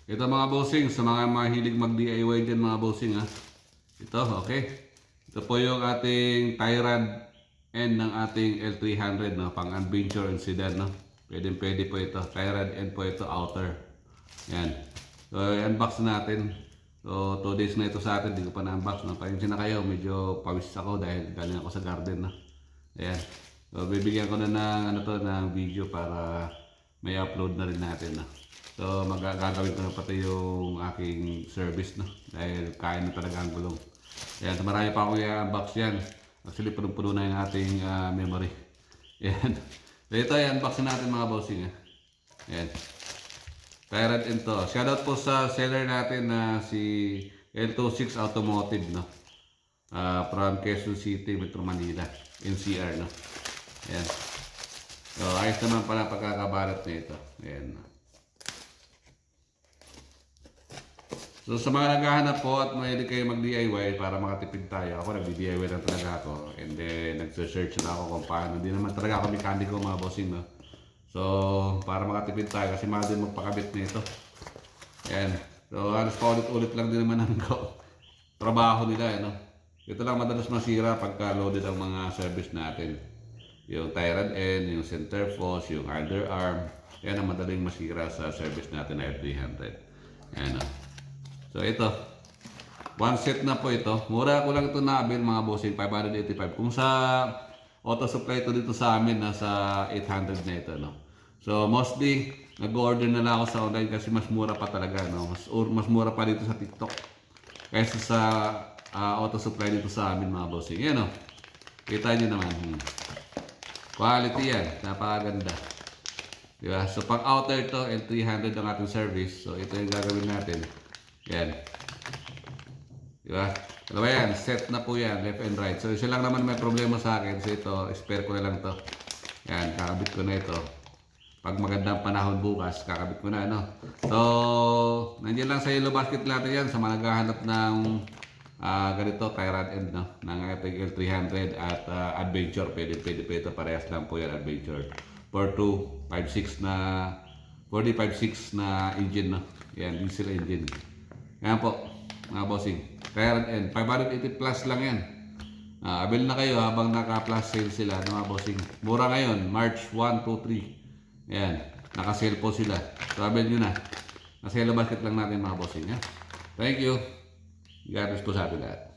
Ito mga bossing, sa mga mahilig mag-DIY dyan mga bossing ha. Ito, okay. Ito po yung ating tie rod end ng ating L300, no? Pang adventure and sedan, no? Pwede po ito. Tie rod end po ito, outer. Yan. So, i-unbox natin. So, 2 days na ito sa atin. Hindi ko pa na-unbox, no? Pasensya na kayo. Medyo pawis ako dahil galing ako sa garden, no? Ayan. So, bibigyan ko na ng, ng video para may upload na rin natin, no? So, gagawin ko na pati yung aking service, no? Dahil kain na talaga ang gulong. Ayan, so marami pa akong i-unbox yan. Actually, punong-puno na yung ating memory. Ayan. So, ito, i-unbox natin mga bossing. Ayan. Tyrant ito. Shoutout po sa seller natin na si L26 Automotive, no? From Quezon City, Metro Manila. NCR, no? Ayan. So, ayos naman pala pagkakabalat na ito. Ayan. So sa mga naghahanap po at mahilig kayo mag-DIY para makatipid tayo, ako nag-DIY lang talaga ako. And then nagse-search na ako kung paano. Hindi naman talaga ako mekaniko mga bossing, no? So para makatipid tayo kasi mahal din magpakabit nito. Ayan. So halos paulit-ulit lang din naman ang trabaho nila, no? Ito lang madalas masira pagka loaded ang mga service natin. Yung tie rod end, yung center post, yung underarm. Yan ang madaling masira sa service natin na F300. Ayan, no? So ito, one set na po ito. Mura ko lang ito na-avail mga bossing, 585. Kung sa auto supply ito dito sa amin, nasa 800 na ito, no? So mostly, nag-order na lang ako sa online kasi mas mura pa talaga, no? Mas mura pa dito sa TikTok kaysa sa auto supply dito sa amin mga bossing. Yan, no? Kita nyo naman. Quality yan, napakaganda. Diba? So pang outer to, L300 ang ating service. So ito yung gagawin natin. Yan. Diba? Diba yan? Set na po yan. Left and right. So isa lang naman may problema sa akin. So ito, spare ko na lang to. Yan. Kakabit ko na ito. Pag magandang panahon bukas, kakabit ko na. No? So, nandiyan lang sa yellow basket natin yan. Sa mga naghahanap ng ganito, tie rod end, no? Ng ating L300 at adventure. Pwede ito. Parehas lang po yan. Adventure. 4256 na 4056 na engine, no? Yan. Diesel engine. Yan po, mga bossing. Tie rod end. 580 plus lang yan. Avail na kayo habang naka-plus sale sila, mga bossing. Mura ngayon, March 1, 2, 3. Yan. Naka-sale po sila. So, avail nyo na. Nasa yellow basket lang natin, mga bossing. Ha? Thank you. God bless po sa atin lahat.